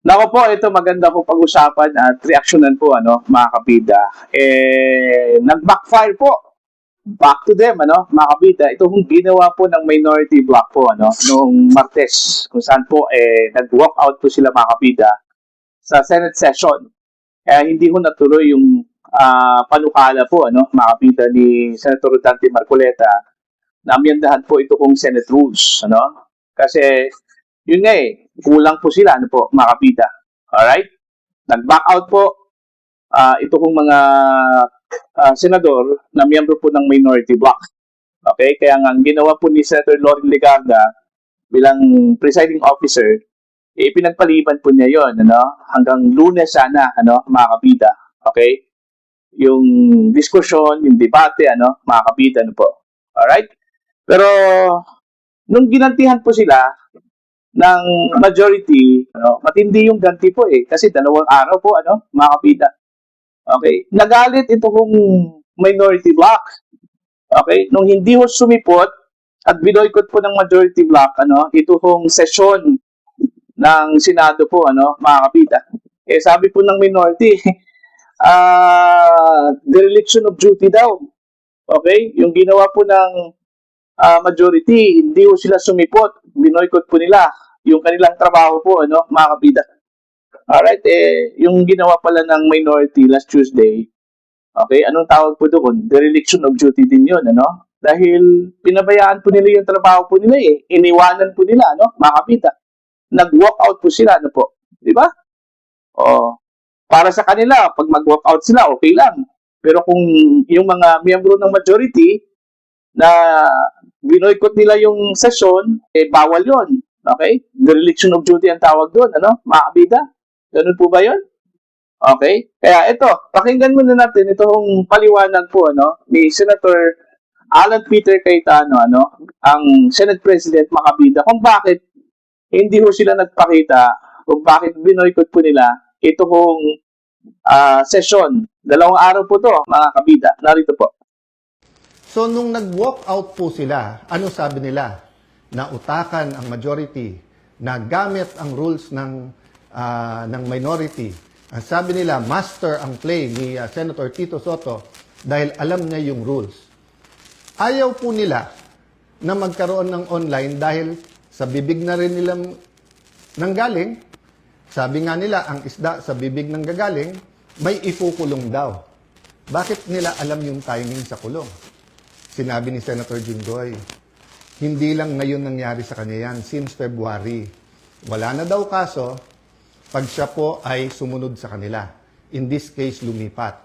Nako po, ito maganda po pag-usapan at reaksyonan po, mga kabida. Nag-backfire po. Back to them, mga kabida. Ito kung ginawa po ng minority bloc po, noong Martes, kung saan po, nag-walk out po sila, mga kabida, sa Senate session. Kaya hindi ko natuloy yung panukala po, mga kabida, ni Senator Dante Marcoleta, na amyandahan po ito kong Senate rules, Kasi, yun nga kulang po sila, mga kapita. Alright? Nag-back out po ito kong mga senador na miyembro po ng minority bloc. Okay? Kaya nga, ang ginawa po ni Senator Loren Legarda bilang presiding officer, pinagpaliban po niya yon, hanggang Lunes sana, mga kapita. Okay? Yung diskusyon, yung debate, mga kapita, po. Alright? Pero, nung ginantihan po sila ng majority, matindi yung ganti po kasi 2 araw po, mga kapita. Okay? Nagalit ito kung minority bloc. Okay? Nung hindi ho sumipot at binoykot po ng majority bloc, ito kung sesyon ng Senado po, mga kapita. Sabi po ng minority, dereliction of duty daw. Okay? Yung ginawa po ng majority, hindi po sila sumipot. Binoykot po nila yung kanilang trabaho po, mga kapita. Alright, yung ginawa pala ng minority last Tuesday, okay, anong tawag po doon? Dereliction of duty din yun, Dahil pinabayaan po nila yung trabaho po nila iniwanan po nila, mga kapita. Nag-walk out po sila, po. Di ba? Para sa kanila, pag mag-walk out sila, okay lang. Pero kung yung mga miyembro ng majority, na binoykot nila yung session, bawal yon. Okay? Dereliction of duty ang tawag doon, mga kabida? Ganun po ba yun? Okay? Kaya ito, pakinggan muna natin itong paliwanag po, ni Senator Alan Peter Cayetano, ang Senate President, mga kabida, kung bakit hindi ho sila nagpakita, kung bakit binoykot po nila itong session. 2 araw po to, mga kabida. Narito po. So, nung nag-walk out po sila, ano sabi nila? Nautakan ang majority, na gamit ang rules ng minority. Ang sabi nila, master ang play ni Senator Tito Sotto dahil alam niya yung rules. Ayaw po nila na magkaroon ng online dahil sa bibig na rin nilang nanggaling. Sabi nga nila, ang isda sa bibig ng gagaling, may ikukulong daw. Bakit nila alam yung timing sa kulong? Sinabi ni Senator Jinggoy, hindi lang ngayon nangyari sa kanya yan, since February. Wala na daw kaso pag siya po ay sumunod sa kanila. In this case, lumipat.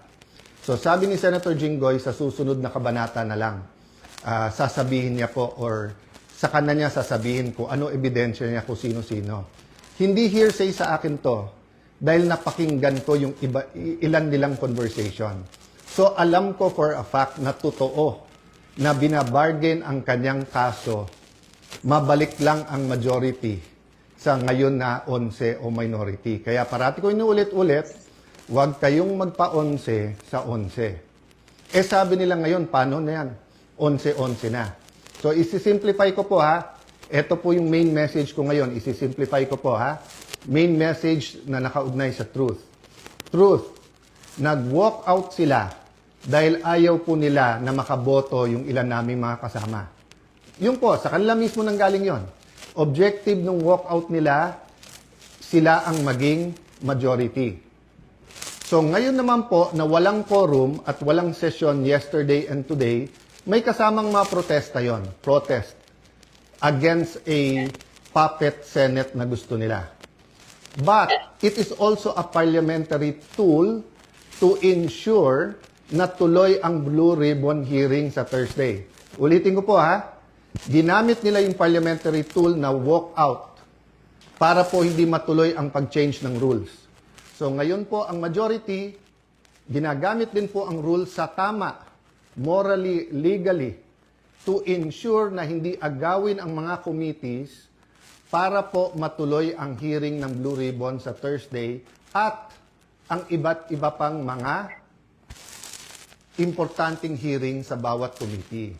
So sabi ni Senator Jinggoy, sa susunod na kabanata na lang, sasabihin niya po or sa kanya niya sasabihin ko ano ebidensya niya kung sino-sino. Hindi hearsay sa akin to dahil napakinggan ko yung ilan nilang conversation. So alam ko for a fact na totoo na binabargain ang kanyang kaso, mabalik lang ang majority sa ngayon na 11 o minority. Kaya parati ko inuulit-ulit, huwag kayong magpa-11 sa 11. Sabi nila ngayon, paano na yan? 11-11 na. So, isi-simplify ko po ha. Ito po yung main message ko ngayon. Isi-simplify ko po ha. Main message na nakaugnay sa truth. Truth. Nag-walk out sila dahil ayaw po nila na makaboto yung ilan naming mga kasama. Yung po, sa kanila mismo nanggaling yon. Objective ng walkout nila, sila ang maging majority. So ngayon naman po na walang quorum at walang session yesterday and today, may kasamang mga protesta yon. Protest against a puppet Senate na gusto nila. But it is also a parliamentary tool to ensure na tuloy ang Blue Ribbon hearing sa Thursday. Ulitin ko po ha, ginamit nila yung parliamentary tool na walk out para po hindi matuloy ang pag-change ng rules. So ngayon po ang majority, ginagamit din po ang rules sa tama, morally, legally, to ensure na hindi agawin ang mga committees para po matuloy ang hearing ng Blue Ribbon sa Thursday at ang iba't iba pang mga importanteng hearing sa bawat committee.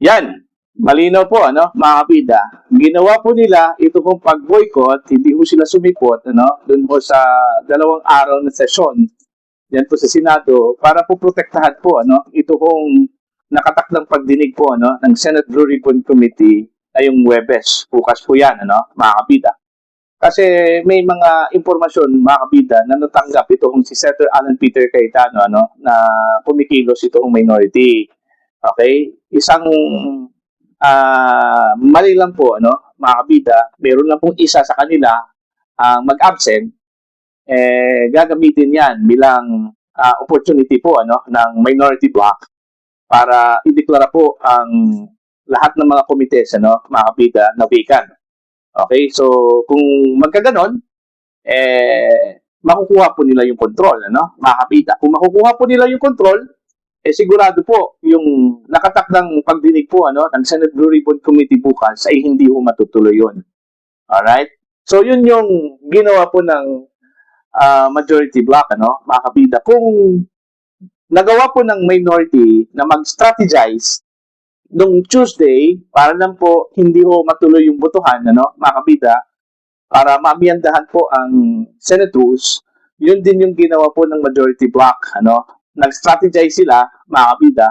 Yan. Malinaw po, ano, mga kabida. Ginawa po nila ito pong pag-boycott, hindi po sila sumipot, ano, dun po sa 2 araw na sesyon, yan po sa Senado, para po protektahan po, ano, ito pong nakatakdang pagdinig po, ano, ng Senate Blue Ribbon Committee ay yung Huwebes. Bukas po yan, ano, mga kabida. Kasi may mga impormasyon, mga kabida, na natanggap itong si Senator Alan Peter Cayetano, ano, na kumikilos itong minority. Okay? Isang mali lang po, ano, mga kabida, meron lang pong isa sa kanila ang mag-absent, gagamitin yan bilang opportunity po, ano, ng minority bloc para ideklara po ang lahat ng mga komites, ano, mga kabida, na vacant. Okay? So, kung magkaganon, makukuha po nila yung control, ano, mga kabida. Kung makukuha po nila yung control, sigurado po yung nakatakdang pagdinig po, ano, ng Senate Blue Ribbon Committee bukas ay hindi po matutuloy yun. Alright? So, yun yung ginawa po ng majority bloc, ano, mga kabida. Kung nagawa po ng minority na mag-strategize nung Tuesday para lang po hindi ho matuloy yung botohan, ano, mga kabida, para maamiyandahan po ang Senate rules, yun din yung ginawa po ng majority bloc, ano. Nag-strategize sila, mga kabida,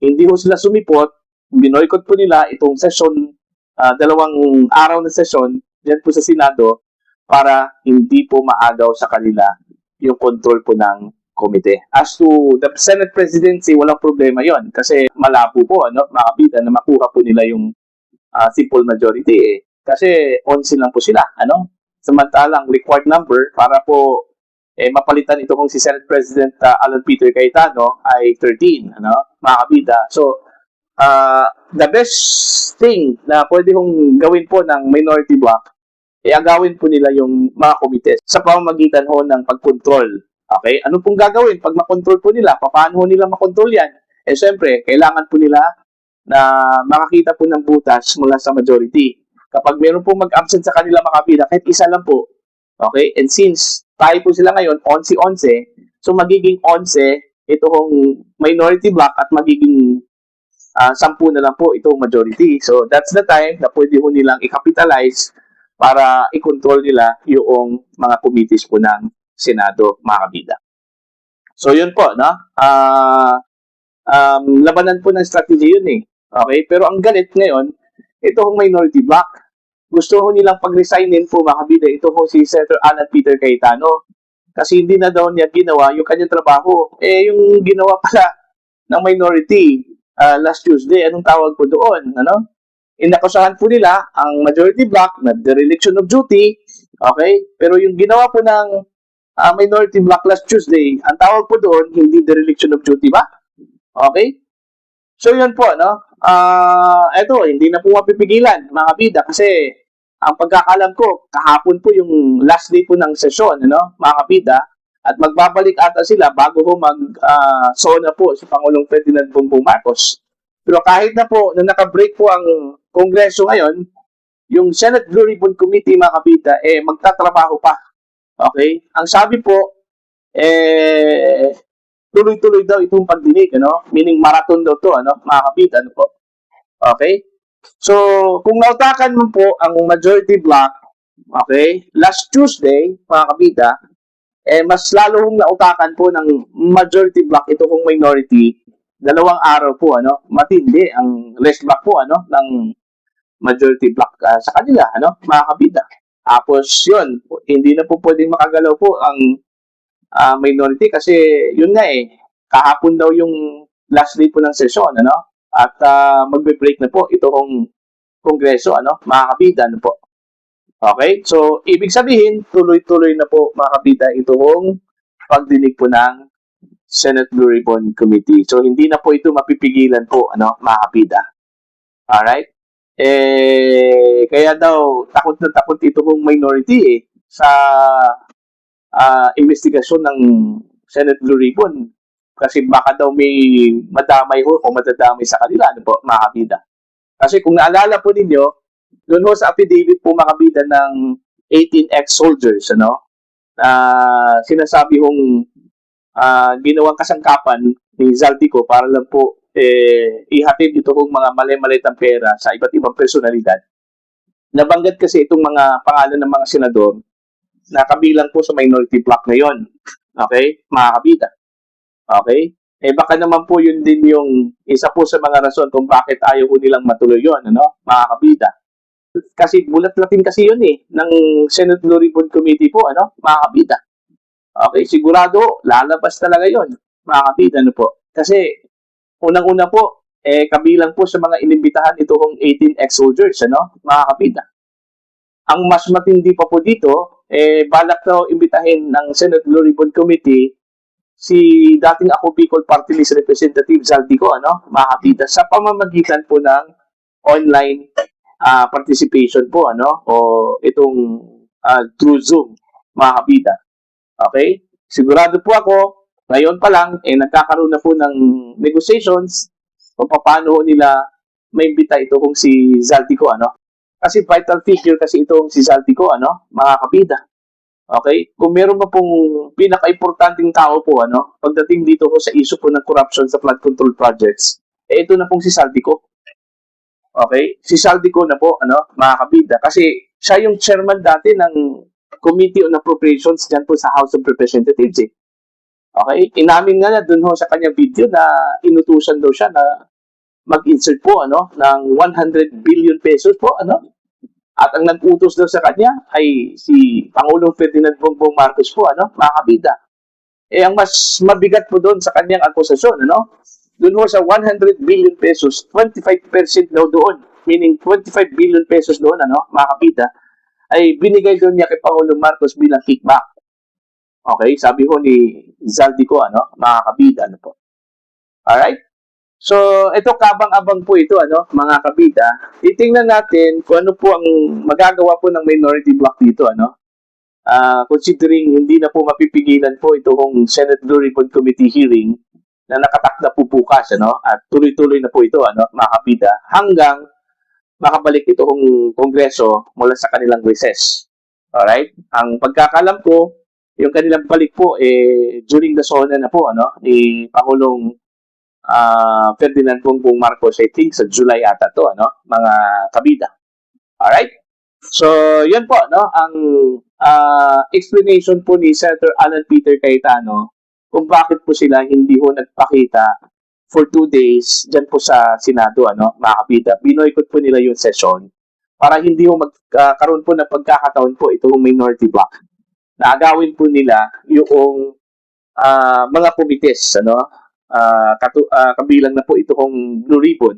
hindi ho sila sumipot, binoykot po nila itong session, 2 araw na session, dyan po sa Senado, para hindi po maagaw sa kanila yung control po ng komite. As to the Senate presidency, walang problema yon kasi malabo po, ano, mga kabida, na makuha po nila yung simple majority. Kasi 11 lang po sila, ano. Samantalang required number para po mapalitan ito kung si Senate President Alan Peter Cayetano ay 13, ano, mga kabida. So, the best thing na pwede kong gawin po ng minority bloc, agawin po nila yung mga komites sa pamamagitan ho ng pagkontrol. Okay? Ano pong gagawin pag makontrol po nila? Paano ho nila makontrol yan? Siyempre, kailangan po nila na makakita po ng butas mula sa majority. Kapag meron po mag-absent sa kanila mga kabida, kahit isa lang po, okay? And since tayo po sila ngayon, 11-11, so magiging 11 itong minority bloc at magiging 10 na lang po itong majority. So that's the time na pwede po nilang i-capitalize para i-control nila yung mga committees po ng Senado, mga kabida. So yun po, no? Labanan po ng strategy yun eh. Okay? Pero ang galit ngayon, itong minority bloc, gusto ko nilang pag-resignin po, mga kabida, ito po si Senator Alan Peter Cayetano. Kasi hindi na daw niya ginawa yung kanyang trabaho. Yung ginawa pala ng minority last Tuesday, anong tawag po doon? Ano? Inakusahan po nila ang majority bloc na dereliction of duty. Okay? Pero yung ginawa po ng minority bloc last Tuesday, ang tawag po doon, hindi dereliction of duty ba? Okay? So yun po, no? Eto, hindi na po mapipigilan, mga kabida, kasi ang pagkakalam ko, kahapon po yung last day po ng sesyon, ano, mga kabida, at magbabalik ata sila bago ho mag-sona po si Pangulong Ferdinand Bongbong Marcos. Pero kahit na po na naka-break po ang Kongreso ngayon, yung Senate Blue Ribbon Committee, mga kabida, magtatrabaho pa. Okay? Ang sabi po, tuloy-tuloy daw itong pagdinig, ano? Meaning marathon daw to, ano? Mga kabida, ano po? Okay? So, kung nautakan mo po ang majority bloc, okay, last Tuesday, mga kabida, mas lalo hong nautakan po ng majority bloc ito kung minority, 2 araw po, ano? Matindi ang less bloc po, ano? Ng majority bloc sa kanila, ano? Mga kabida. Tapos, yun, hindi na po pwedeng makagalaw po ang minority kasi yun nga kahapon daw yung last day po ng sesyon, ano? At magbe-break na po itong Kongreso, ano? Mga kabida, ano po? Okay? So, ibig sabihin, tuloy-tuloy na po, mga kabida, itong pagdinig po ng Senate Blue Ribbon Committee. So, hindi na po ito mapipigilan po, ano? Mga kabida. Alright? Kaya daw, takot na takot itong minority sa investigasyon ng Senate Blue Ribbon. Kasi baka daw may madamay ho o madadamay sa kanila, ano po, mga kabida. Kasi kung naalala po ninyo, doon ho sa affidavit po, mga kabida, ng 18 ex-soldiers, ano, sinasabi hong ginawang kasangkapan ni Zaldico para lang po ihatid ito kong mga mali-malitang pera sa iba't ibang personalidad. Nabanggit kasi itong mga pangalan ng mga senador na kabilang po sa minority bloc ngayon. Okay? Mga kabida. Okay? Baka naman po yun din yung isa po sa mga rason kung bakit ayaw ko nilang matuloy yun, ano? Mga kabida. Kasi bulat-latin kasi yun ng Senate Blue Ribbon Committee po, ano? Mga kabida. Okay? Sigurado, lalabas talaga yun. Mga kabida, ano po? Kasi, unang-una po, kabilang po sa mga inimbitahan ito kong 18 ex-soldiers, ano? Mga kabida. Ang mas matindi pa po dito, balak daw imbitahin ng Senate Blue Ribbon Committee si dating ako Bicol Party List Representative Zaldico, ano? Mga kabida, sa pamamagitan po ng online participation po, ano? O itong through Zoom, mga kabida. Okay? Sigurado po ako, ngayon pa lang, nagkakaroon na po ng negotiations kung paano nila maimbita ito kung si Zaldico, ano? Kasi vital figure kasi itong si Zaldico, ano? Mga kabida. Okay? Kung meron pa pong pinaka-importanting tao po, ano? Pagdating dito po sa issue po ng corruption sa flood control projects, ito na pong si Zaldico. Okay? Si Zaldico na po, ano? Mga kabida. Kasi siya yung chairman dati ng Committee on Appropriations dyan po sa House of Representatives, eh. Okay? Inamin nga na dun ho sa kanyang video na inutusan daw siya na mag-insert po, ano? Ng 100 billion pesos po, ano? At ang nag-utos daw sa kanya ay si Pangulong Ferdinand Bongbong Marcos po, ano? Mga kabida. Ang mas mabigat po doon sa kanyang akusasyon, ano? Doon ho sa 100 billion pesos, 25% daw doon, meaning 25 billion pesos doon, ano? Mga kabida, ay binigay doon niya kay Pangulong Marcos bilang kickback. Okay? Sabi ho ni Zaldico, ano? Mga kabida, ano po? Alright? So, ito kabang-abang po ito, ano, mga kabida. Titingnan natin kung ano po ang magagawa po ng minority bloc dito, ano. Considering hindi na po mapipigilan po itong Senate Blue Ribbon Committee hearing na nakatakda po bukas, ano, at tuloy-tuloy na po ito, ano, mga kabida, hanggang makabalik itong Kongreso mula sa kanilang recess. Alright? Ang pagkakalam ko, yung kanilang balik po, during the SONA na po, ano, ni Pangulong Ferdinand Bongbong Marcos, I think sa July ata to, ano, mga kabida. Alright? So, yun po, no, ang explanation po ni Senator Alan Peter Cayetano kung bakit po sila hindi ho nagpakita for 2 days dyan po sa Senado, ano, mga kabida. Binoykot po nila yung session para hindi ho magkaroon po ng pagkakataon po itong minority bloc. Naagawin po nila yung mga komites, ano, kabilang na po ito kong Blue Ribbon,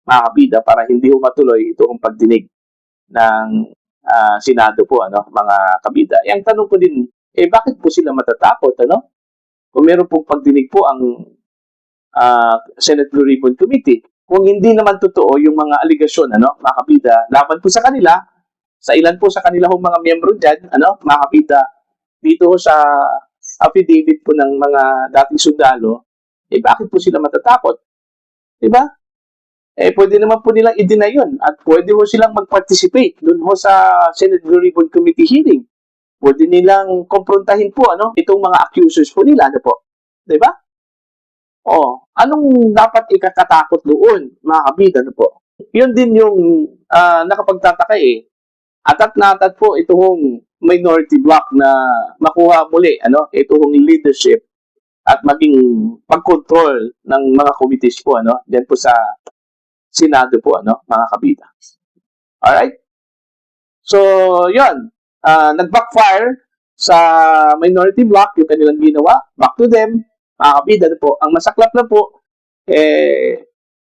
mga kabida, para hindi ho matuloy ito kong pagdinig ng Senado po, ano, mga kabida. Ang tanong ko din, bakit po sila matatakot, ano? Kung meron pong pagdinig po ang Senate Blue Ribbon Committee. Kung hindi naman totoo yung mga aligasyon, ano, mga kabida, laban po sa kanila, sa ilan po sa kanila hong mga miyembro dyan, ano, mga kabida, dito sa affidavit po ng mga dating sundalo, bakit po sila matatakot? Diba? Pwede naman po nilang i-deny yun at pwede po silang mag-participate dun ho sa Senate Blue Ribbon Committee hearing. Pwede nilang komprontahin po, ano, itong mga accusers po nila, ano po. Diba? Anong dapat ikakatakot doon, mga kabida, ano po? Yun din yung nakapagtataka, Atat na atat po itong minority bloc na makuha muli, ano, itong leadership at maging pag-control ng mga committees po, ano, diyan po sa Senado po, ano, mga kabida. Alright? So, yun. Nag-backfire sa minority bloc yung kanilang ginawa. Back to them, mga kabida, ano po. Ang masaklap na po,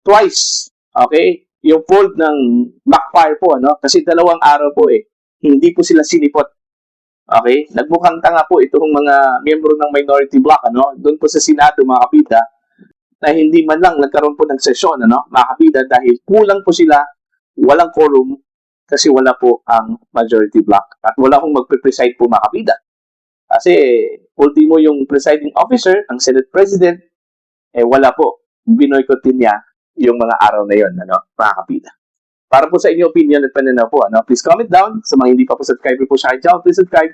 twice, okay, yung fold ng backfire po, ano, kasi 2 araw po, hindi po sila sinipot. Okay? Nagmukhang tanga po itong mga miyembro ng minority bloc, ano, doon po sa Senado, mga kabida, na hindi man lang nagkaroon po ng sesyon, ano, mga kabida, dahil kulang po sila, walang quorum, kasi wala po ang majority bloc. At wala akong magpe-preside po, mga kabida. Kasi, ultimo yung presiding officer, ang Senate President, wala po. Binoykot din niya yung mga araw na yon, ano, mga kabida. Para po sa inyong opinion at pananaw po, ano, please comment down. Sa mga hindi pa po subscriber po sa akin channel, please subscribe.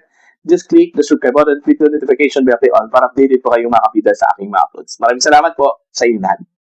Just click the subscribe button, click the notification bell on para updated po kayong mga kapita sa aking mga uploads. Maraming salamat po sa inyo lahat.